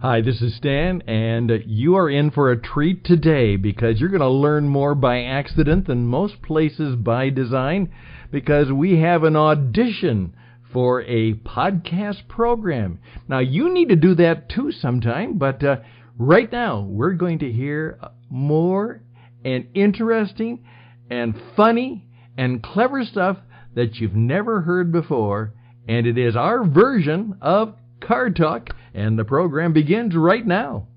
Hi, this is Stan, and you are in for a treat today because you're going to learn more by accident than most places by design, because we have an audition for a podcast program. Now, you need to do that too sometime, but right now we're going to hear more and interesting and funny and clever stuff that you've never heard before, and it is our version of Car Talk, and the program begins right now.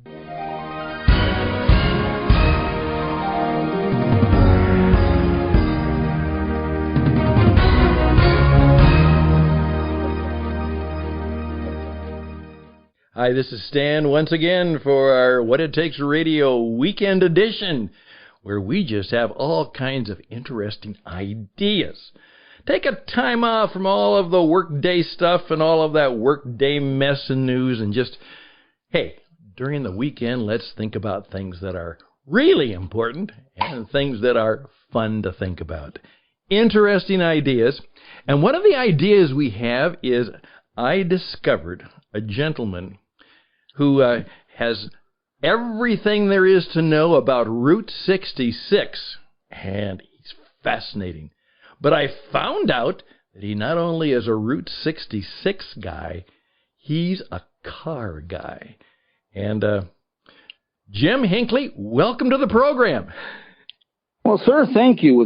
Hi, this is Stan once again for our What It Takes Radio Weekend Edition, where we just have all kinds of interesting ideas. Take a time off from all of the workday stuff and all of that workday mess and news and just, hey, during the weekend, let's think about things that are really important and things that are fun to think about. Interesting ideas. And one of the ideas we have is I discovered a gentleman who has everything there is to know about Route 66, and he's fascinating. But I found out that he not only is a Route 66 guy, he's a car guy. And Jim Hinckley, welcome to the program. Well, sir, thank you.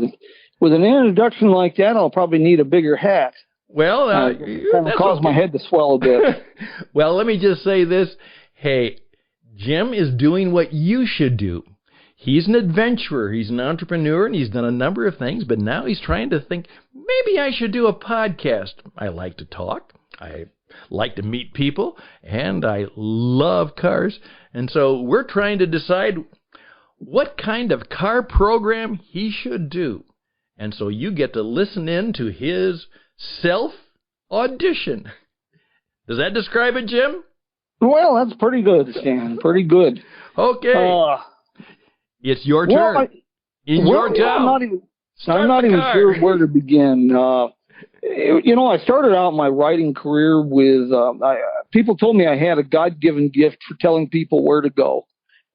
With an introduction like that, I'll probably need a bigger hat. Well, that will cause my head to swell a bit. Well, let me just say this. Hey, Jim is doing what you should do. He's an adventurer, he's an entrepreneur, and he's done a number of things, but now he's trying to think, maybe I should do a podcast. I like to talk, I like to meet people, and I love cars. And so we're trying to decide what kind of car program he should do. And so you get to listen in to his self-audition. Does that describe it, Jim? Well, that's pretty good, Stan. Pretty good. Okay. It's your turn. Your town. I'm not even sure where to begin. I started out my writing career with, people told me I had a God-given gift for telling people where to go.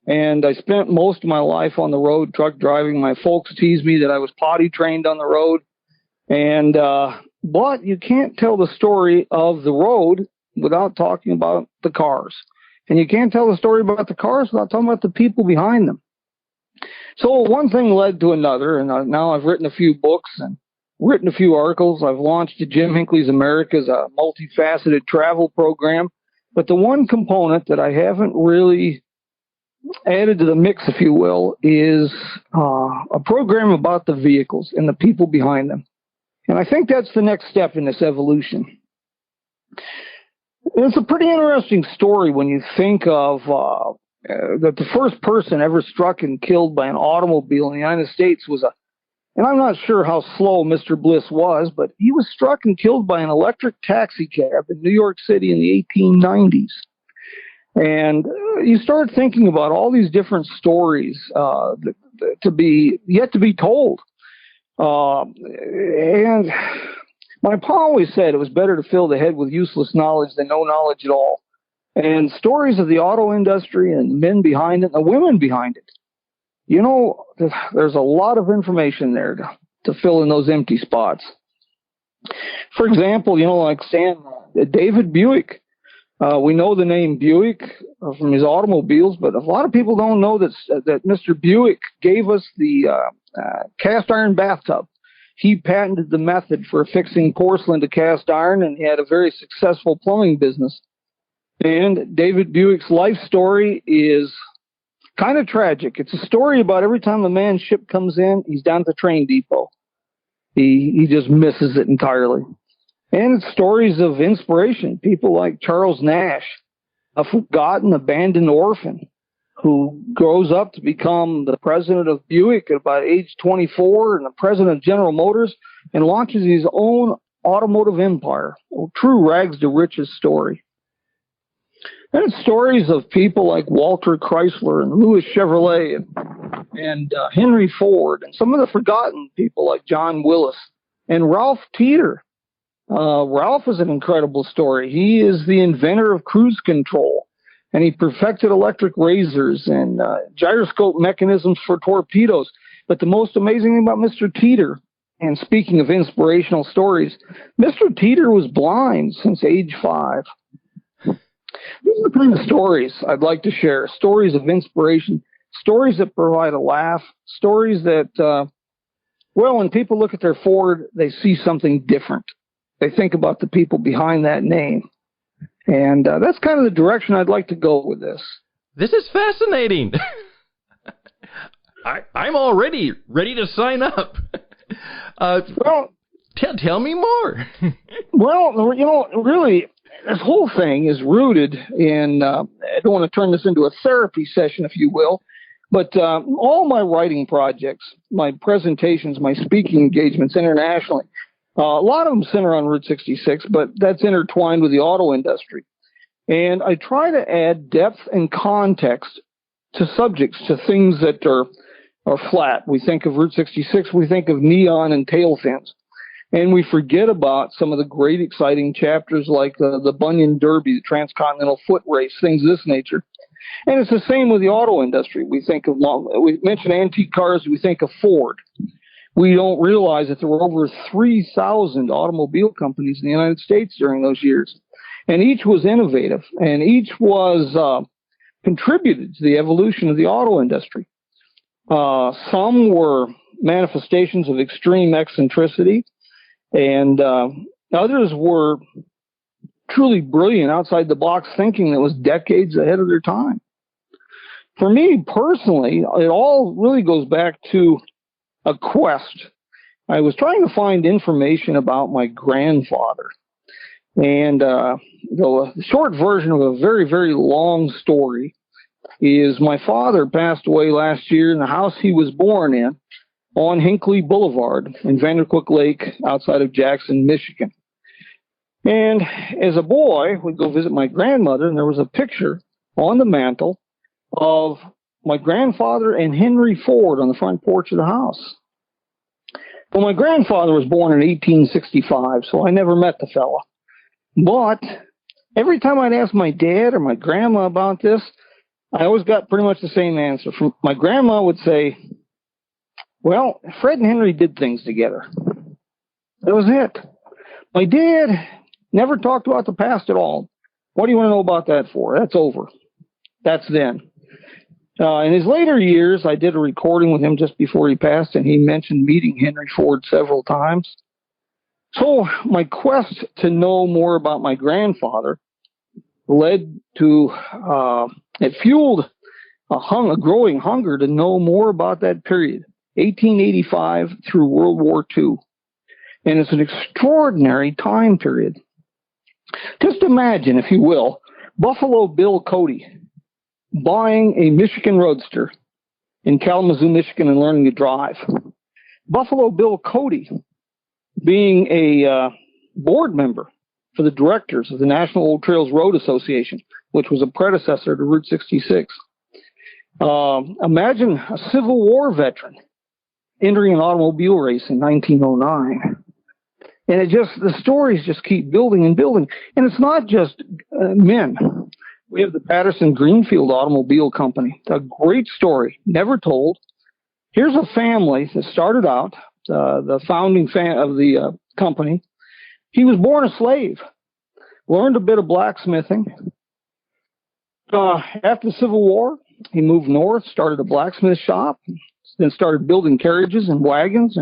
And I spent most of my life on the road, truck driving. My folks teased me that I was potty trained on the road. And, but you can't tell the story of the road without talking about the cars. And you can't tell the story about the cars without talking about the people behind them. So one thing led to another, and now I've written a few books and written a few articles. I've launched Jim Hinckley's America's a multifaceted travel program. But the one component that I haven't really added to the mix, if you will, is a program about the vehicles and the people behind them. And I think that's the next step in this evolution. It's a pretty interesting story when you think of that the first person ever struck and killed by an automobile in the United States was and I'm not sure how slow Mr. Bliss was, but he was struck and killed by an electric taxi cab in New York City in the 1890s. And you start thinking about all these different stories to be yet to be told. And my pa always said it was better to fill the head with useless knowledge than no knowledge at all. And stories of the auto industry and the men behind it, and the women behind it. You know, there's a lot of information there to fill in those empty spots. For example, like David Buick. We know the name Buick from his automobiles, but a lot of people don't know that Mr. Buick gave us the cast iron bathtub. He patented the method for fixing porcelain to cast iron, and he had a very successful plumbing business. And David Buick's life story is kind of tragic. It's a story about every time a man's ship comes in, he's down at the train depot. He just misses it entirely. And it's stories of inspiration. People like Charles Nash, a forgotten, abandoned orphan who grows up to become the president of Buick at about age 24 and the president of General Motors and launches his own automotive empire. A true rags to riches story. And it's stories of people like Walter Chrysler and Louis Chevrolet and Henry Ford and some of the forgotten people like John Willis and Ralph Teeter. Ralph is an incredible story. He is the inventor of cruise control. and he perfected electric razors and gyroscope mechanisms for torpedoes. But the most amazing thing about Mr. Teeter, and speaking of inspirational stories, Mr. Teeter was blind since age 5. These are the kind of stories I'd like to share, stories of inspiration, stories that provide a laugh, stories that, well, when people look at their Ford, they see something different. They think about the people behind that name. And that's kind of the direction I'd like to go with this. This is fascinating. I'm already ready to sign up. Well, tell me more. Well, you know, really, this whole thing is rooted in, I don't want to turn this into a therapy session, if you will, but all my writing projects, my presentations, my speaking engagements internationally, a lot of them center on Route 66, but that's intertwined with the auto industry. And I try to add depth and context to subjects, to things that are flat. We think of Route 66, we think of neon and tail fins. And we forget about some of the great, exciting chapters like the Bunyan Derby, the Transcontinental Foot Race, things of this nature. And it's the same with the auto industry. We mention antique cars, we think of Ford. We don't realize that there were over 3,000 automobile companies in the United States during those years. And each was innovative, and each was contributed to the evolution of the auto industry. Some were manifestations of extreme eccentricity, and others were truly brilliant, outside-the-box thinking that was decades ahead of their time. For me personally, it all really goes back to a quest. I was trying to find information about my grandfather. And the short version of a very, very long story is my father passed away last year in the house he was born in on Hinckley Boulevard in Vandercook Lake outside of Jackson, Michigan. And as a boy, we'd go visit my grandmother, and there was a picture on the mantle of my grandfather and Henry Ford on the front porch of the house. Well, my grandfather was born in 1865, so I never met the fella. But every time I'd ask my dad or my grandma about this, I always got pretty much the same answer. My grandma would say, well, Fred and Henry did things together. That was it. My dad never talked about the past at all. What do you want to know about that for? That's over. That's then. In his later years, I did a recording with him just before he passed, and he mentioned meeting Henry Ford several times. So my quest to know more about my grandfather led to, it fueled a growing hunger to know more about that period, 1885 through World War II. And it's an extraordinary time period. Just imagine, if you will, Buffalo Bill Cody buying a Michigan Roadster in Kalamazoo, Michigan, and learning to drive. Buffalo Bill Cody being a board member for the directors of the National Old Trails Road Association, which was a predecessor to Route 66. Imagine a Civil War veteran entering an automobile race in 1909. And the stories just keep building and building. And it's not just men. We have the Patterson Greenfield Automobile Company, a great story, never told. Here's a family that started out, the founding of the company. He was born a slave, learned a bit of blacksmithing. After the Civil War, he moved north, started a blacksmith shop, then started building carriages and wagons.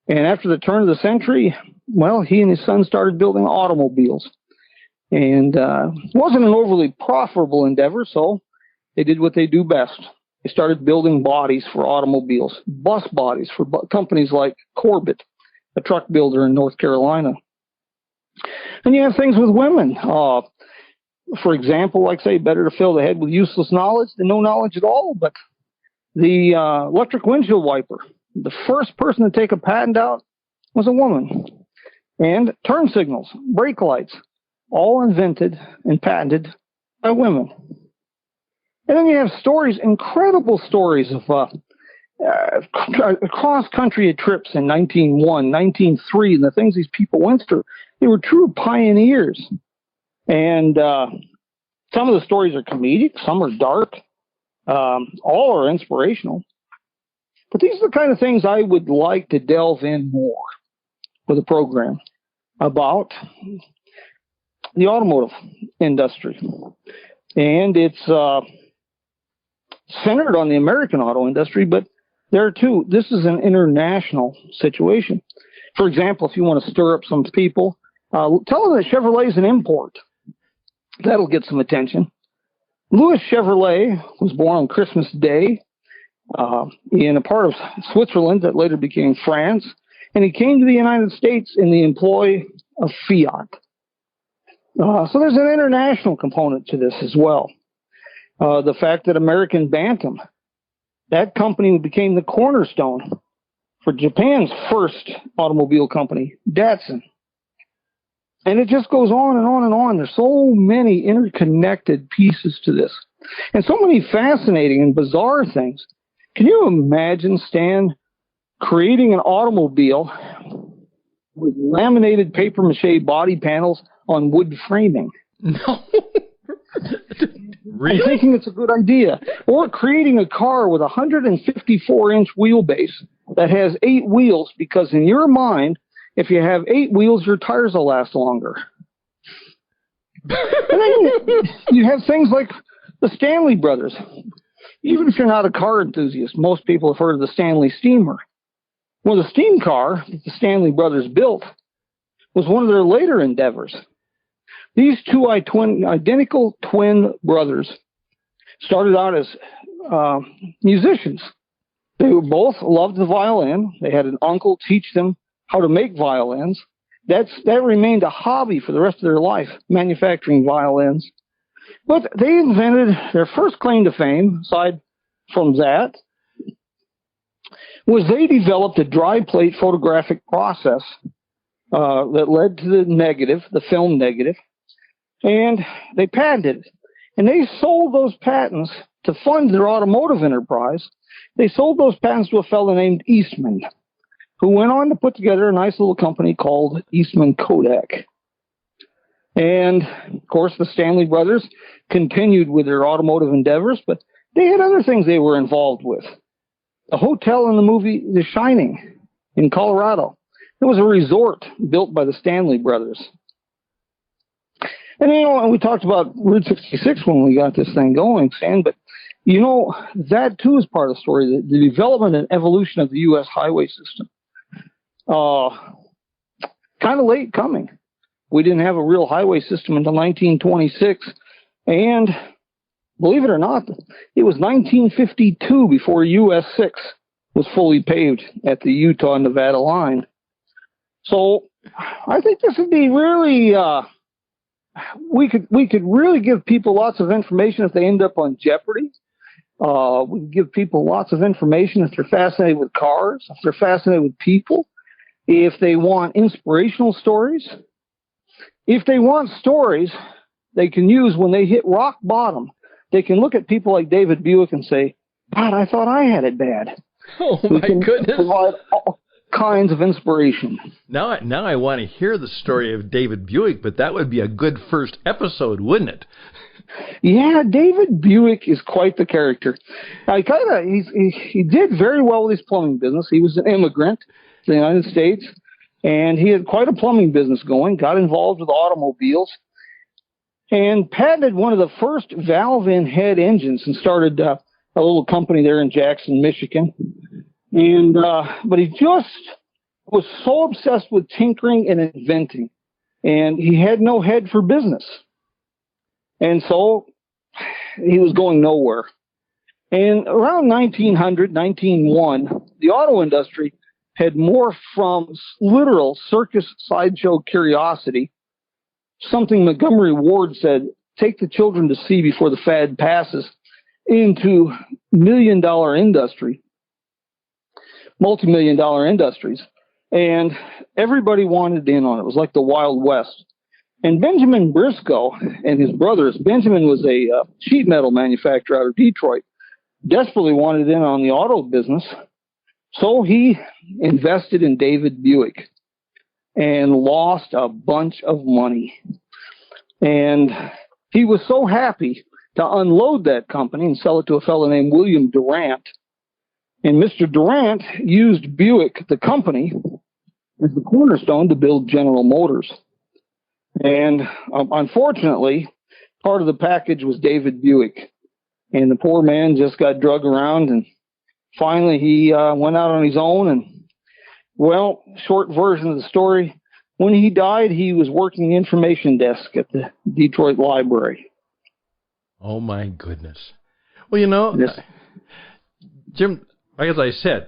And after the turn of the century, well, he and his son started building automobiles. And it wasn't an overly profitable endeavor, so they did what they do best. They started building bodies for automobiles, bus bodies for companies like Corbett, a truck builder in North Carolina. And you have things with women. For example, like say, better to fill the head with useless knowledge than no knowledge at all. But the electric windshield wiper, the first person to take a patent out was a woman. And turn signals, brake lights, all invented and patented by women. And then you have stories, incredible stories of cross-country trips in 1901, 1903, and the things these people went through. They were true pioneers. And Some of the stories are comedic, some are dark, all are inspirational. But these are the kind of things I would like to delve in more with a program about the automotive industry. And it's centered on the American auto industry, but there too, this is an international situation. For example, if you want to stir up some people, tell them that Chevrolet is an import. That'll get some attention. Louis Chevrolet was born on Christmas Day in a part of Switzerland that later became France, and he came to the United States in the employ of Fiat. So there's an international component to this as well. The fact that American Bantam, that company became the cornerstone for Japan's first automobile company, Datsun. And it just goes on and on and on. There's so many interconnected pieces to this, and so many fascinating and bizarre things. Can you imagine, Stan, creating an automobile with laminated paper mache body panels on wood framing? No. Really? I'm thinking it's a good idea. Or creating a car with a 154-inch wheelbase that has 8 wheels, because in your mind, if you have 8 wheels, your tires will last longer. And then you have things like the Stanley Brothers. Even if you're not a car enthusiast, most people have heard of the Stanley Steamer. Well, the steam car that the Stanley Brothers built was one of their later endeavors. These two identical twin brothers started out as musicians. They were both loved the violin. They had an uncle teach them how to make violins. That remained a hobby for the rest of their life, manufacturing violins. But they invented their first claim to fame, aside from that, was they developed a dry plate photographic process that led to the film negative, and they patented it. And they sold those patents to fund their automotive enterprise. They sold those patents to a fellow named Eastman, who went on to put together a nice little company called Eastman Kodak. And, of course, the Stanley Brothers continued with their automotive endeavors, but they had other things they were involved with. A hotel in the movie The Shining in Colorado. It was a resort built by the Stanley Brothers. And, we talked about Route 66 when we got this thing going, Stan, but, that too is part of the story, the development and evolution of the U.S. highway system. Kind of late coming. We didn't have a real highway system until 1926, and believe it or not, it was 1952 before US 6 was fully paved at the Utah-Nevada line. So I think this would be really, we could really give people lots of information if they end up on Jeopardy. We could give people lots of information if they're fascinated with cars, if they're fascinated with people, if they want inspirational stories. If they want stories they can use when they hit rock bottom, they can look at people like David Buick and say, God, I thought I had it bad. Oh, my goodness. Provide all kinds of inspiration. Now I want to hear the story of David Buick, but that would be a good first episode, wouldn't it? Yeah, David Buick is quite the character. He did very well with his plumbing business. He was an immigrant to the United States, and he had quite a plumbing business going, got involved with automobiles, and patented one of the first valve-in head engines and started a little company there in Jackson, Michigan. And but he just was so obsessed with tinkering and inventing, and he had no head for business. And so he was going nowhere. And around 1900, 1901, the auto industry had morphed from literal circus sideshow curiosity, something Montgomery Ward said, take the children to see before the fad passes, into million-dollar industry, multi-million-dollar industries. And everybody wanted in on it. It was like the Wild West. And Benjamin Briscoe and his brothers, Benjamin was a sheet metal manufacturer out of Detroit, desperately wanted in on the auto business. So he invested in David Buick and lost a bunch of money. And he was so happy to unload that company and sell it to a fellow named William Durant. And Mr. Durant used Buick, the company, as the cornerstone to build General Motors. And unfortunately, part of the package was David Buick. And the poor man just got drug around, and finally he went out on his own. And, well, short version of the story, when he died, he was working the information desk at the Detroit Library. Oh, my goodness. Well, Yes. Jim, as I said,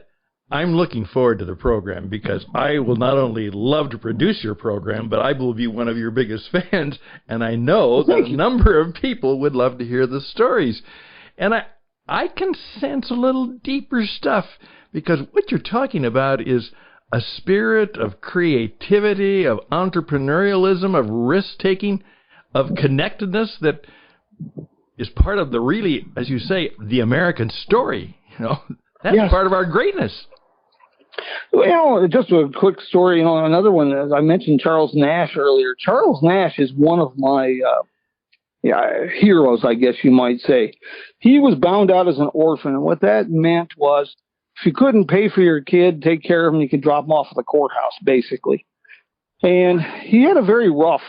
I'm looking forward to the program because I will not only love to produce your program, but I will be one of your biggest fans, and I know that a number of people would love to hear the stories. And I can sense a little deeper stuff because what you're talking about is a spirit of creativity, of entrepreneurialism, of risk-taking, of connectedness that is part of the really, as you say, the American story. That's Yes. part of our greatness. Well, just a quick story. Another one, as I mentioned Charles Nash earlier. Charles Nash is one of my heroes, I guess you might say. He was bound out as an orphan, and what that meant was if you couldn't pay for your kid, take care of him, you could drop him off at the courthouse, basically. And he had a very rough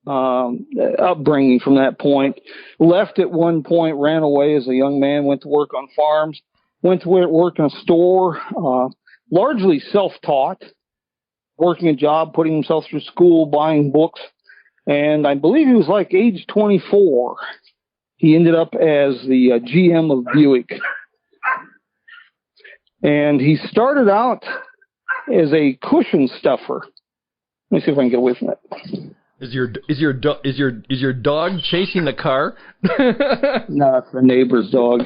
upbringing from that point. Left at one point, ran away as a young man, went to work on farms, went to work in a store, largely self-taught, working a job, putting himself through school, buying books. And I believe he was like age 24. He ended up as the GM of Buick. And he started out as a cushion stuffer. Let me see if I can get away from that. Is your dog chasing the car? No, it's the neighbor's dog.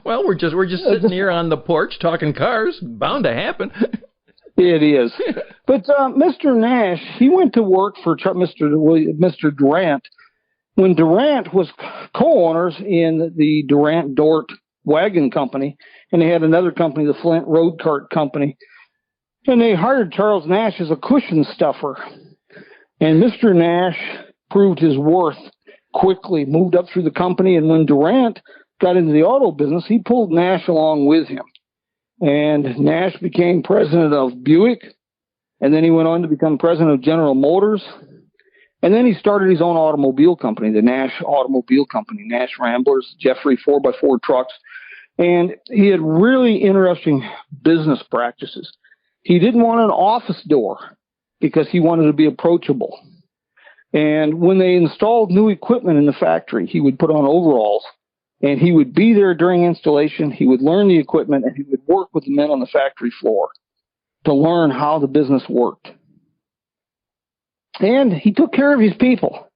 Well, we're just sitting here on the porch talking cars. Bound to happen. It is. But Mr. Nash, he went to work for Mr. Durant when Durant was co-owners in the Durant-Dort Wagon Company, and they had another company, the Flint Road Cart Company. And they hired Charles Nash as a cushion stuffer. And Mr. Nash proved his worth quickly, moved up through the company, and when Durant got into the auto business, he pulled Nash along with him. And Nash became president of Buick, and then he went on to become president of General Motors. And then he started his own automobile company, the Nash Automobile Company, Nash Ramblers, Jeffrey 4x4 trucks. And he had really interesting business practices. He didn't want an office door because he wanted to be approachable. And when they installed new equipment in the factory, he would put on overalls. And he would be there during installation. He would learn the equipment, and he would work with the men on the factory floor to learn how the business worked. And he took care of his people.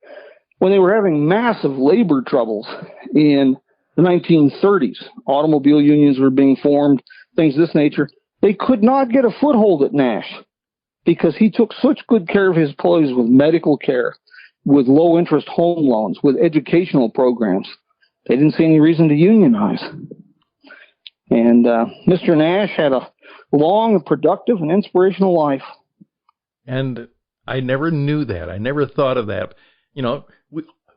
When they were having massive labor troubles in the 1930s, automobile unions were being formed, things of this nature, they could not get a foothold at Nash because he took such good care of his employees with medical care, with low-interest home loans, with educational programs. They didn't see any reason to unionize. And Mr. Nash had a long, productive, and inspirational life. And I never knew that. I never thought of that.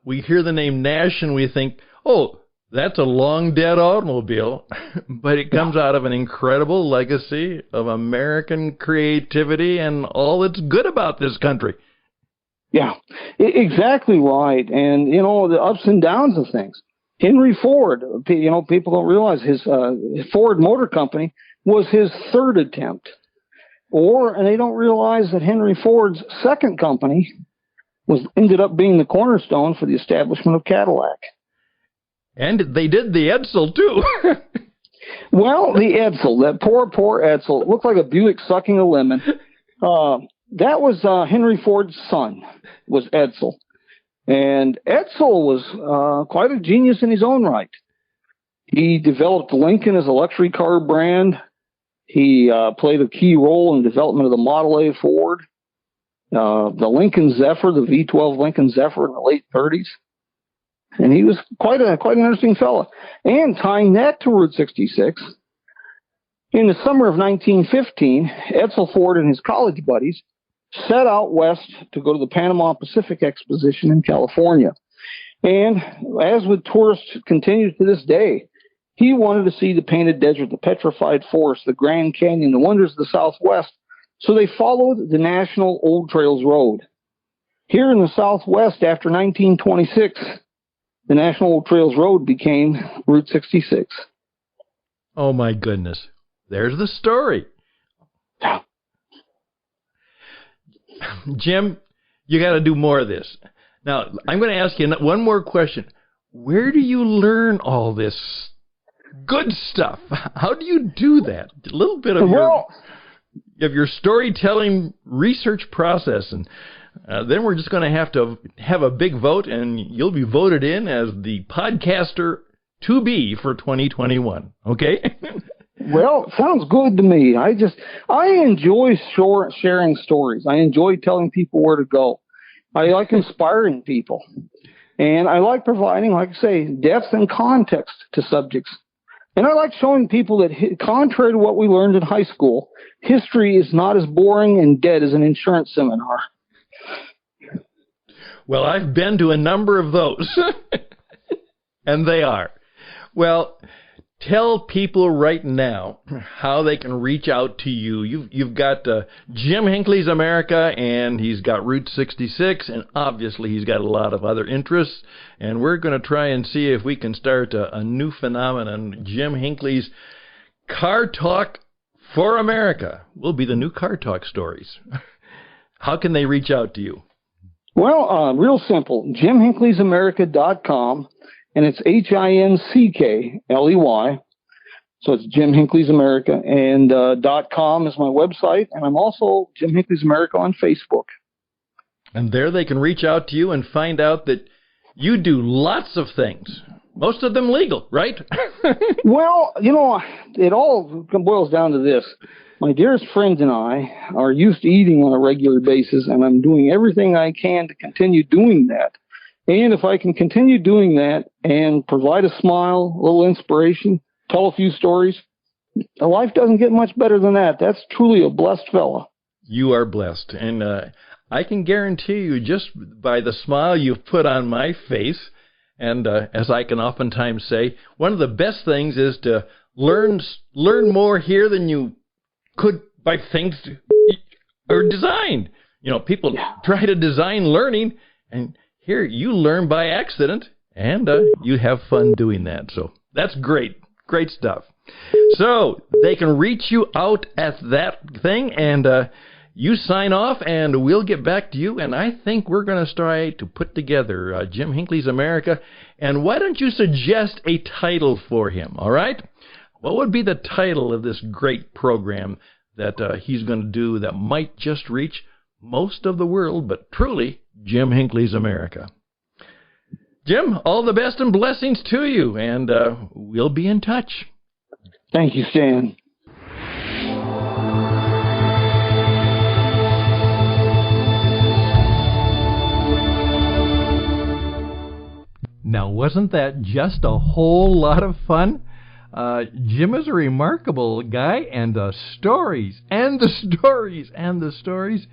We hear the name Nash and we think, oh, that's a long-dead automobile. But it comes out of an incredible legacy of American creativity and all that's good about this country. Yeah, exactly right. And, the ups and downs of things. Henry Ford, people don't realize his Ford Motor Company was his third attempt. And they don't realize that Henry Ford's second company ended up being the cornerstone for the establishment of Cadillac. And they did the Edsel, too. Well, the Edsel, that poor Edsel, it looked like a Buick sucking a lemon. That was Henry Ford's son, was Edsel. And Edsel was quite a genius in his own right. He developed Lincoln as a luxury car brand. He played a key role in the development of the Model A Ford, the Lincoln Zephyr, the V12 Lincoln Zephyr in the late 30s. And he was quite an interesting fellow. And tying that to Route 66, in the summer of 1915, Edsel Ford and his college buddies set out west to go to the Panama Pacific Exposition in California. And as with tourists continues to this day, he wanted to see the Painted Desert, the Petrified Forest, the Grand Canyon, the wonders of the Southwest. So they followed the National Old Trails Road. Here in the Southwest, after 1926, the National Old Trails Road became Route 66. Oh, my goodness. There's the story. Jim, you got to do more of this. Now, I'm going to ask you one more question. Where do you learn all this good stuff? How do you do that? A little bit of your storytelling research process, and then we're just going to have a big vote, and you'll be voted in as the podcaster to be for 2021. Okay? Well, sounds good to me. I enjoy sharing stories. I enjoy telling people where to go. I like inspiring people. And I like providing, like I say, depth and context to subjects. And I like showing people that, contrary to what we learned in high school, history is not as boring and dead as an insurance seminar. Well, I've been to a number of those, and they are. Well, tell people right now how they can reach out to you. You've got Jim Hinckley's America, and he's got Route 66, and obviously he's got a lot of other interests. And we're going to try and see if we can start a new phenomenon. Jim Hinckley's Car Talk for America will be the new Car Talk stories. How can they reach out to you? Well, real simple. JimHinckleysAmerica.com. And it's Hinkley. So it's Jim Hinckley's America. And .com is my website. And I'm also Jim Hinckley's America on Facebook. And there they can reach out to you and find out that you do lots of things. Most of them legal, right? Well, it all boils down to this. My dearest friends and I are used to eating on a regular basis, and I'm doing everything I can to continue doing that. And if I can continue doing that and provide a smile, a little inspiration, tell a few stories, life doesn't get much better than that. That's truly a blessed fella. You are blessed. And I can guarantee you, just by the smile you've put on my face, and as I can oftentimes say, one of the best things is to learn more here than you could by things or designed. People try to design learning, and here, you learn by accident, and you have fun doing that. So that's great. Great stuff. So they can reach you out at that thing, and you sign off, and we'll get back to you. And I think we're going to try to put together Jim Hinckley's America. And why don't you suggest a title for him, all right? What would be the title of this great program that he's going to do that might just reach most of the world, but truly Jim Hinckley's America? Jim, all the best and blessings to you, and we'll be in touch. Thank you, Stan. Now, wasn't that just a whole lot of fun? Jim is a remarkable guy, and the stories, and the stories, and the stories.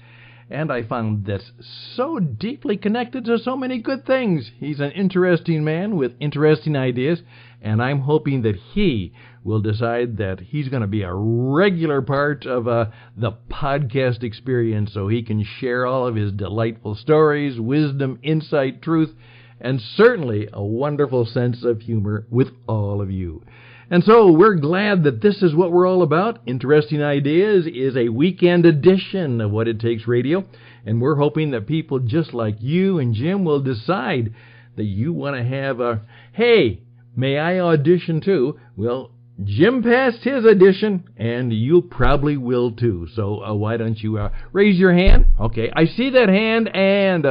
And I found this so deeply connected to so many good things. He's an interesting man with interesting ideas, and I'm hoping that he will decide that he's going to be a regular part of the podcast experience so he can share all of his delightful stories, wisdom, insight, truth, and certainly a wonderful sense of humor with all of you. And so we're glad that this is what we're all about. Interesting Ideas is a weekend edition of What It Takes Radio, and we're hoping that people just like you and Jim will decide that you want to have hey, may I audition too? Well, Jim passed his audition, and you probably will too. So why don't you raise your hand? Okay, I see that hand, and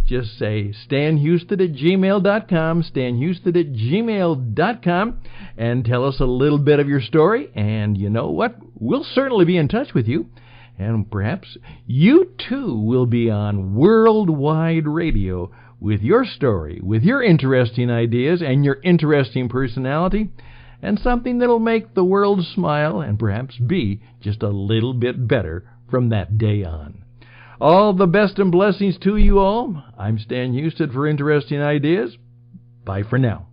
just say stanhouston@gmail.com, stanhouston@gmail.com, and tell us a little bit of your story. And you know what? We'll certainly be in touch with you. And perhaps you too will be on worldwide radio with your story, with your interesting ideas and your interesting personality, and something that'll make the world smile and perhaps be just a little bit better from that day on. All the best and blessings to you all. I'm Stan Houston for Interesting Ideas. Bye for now.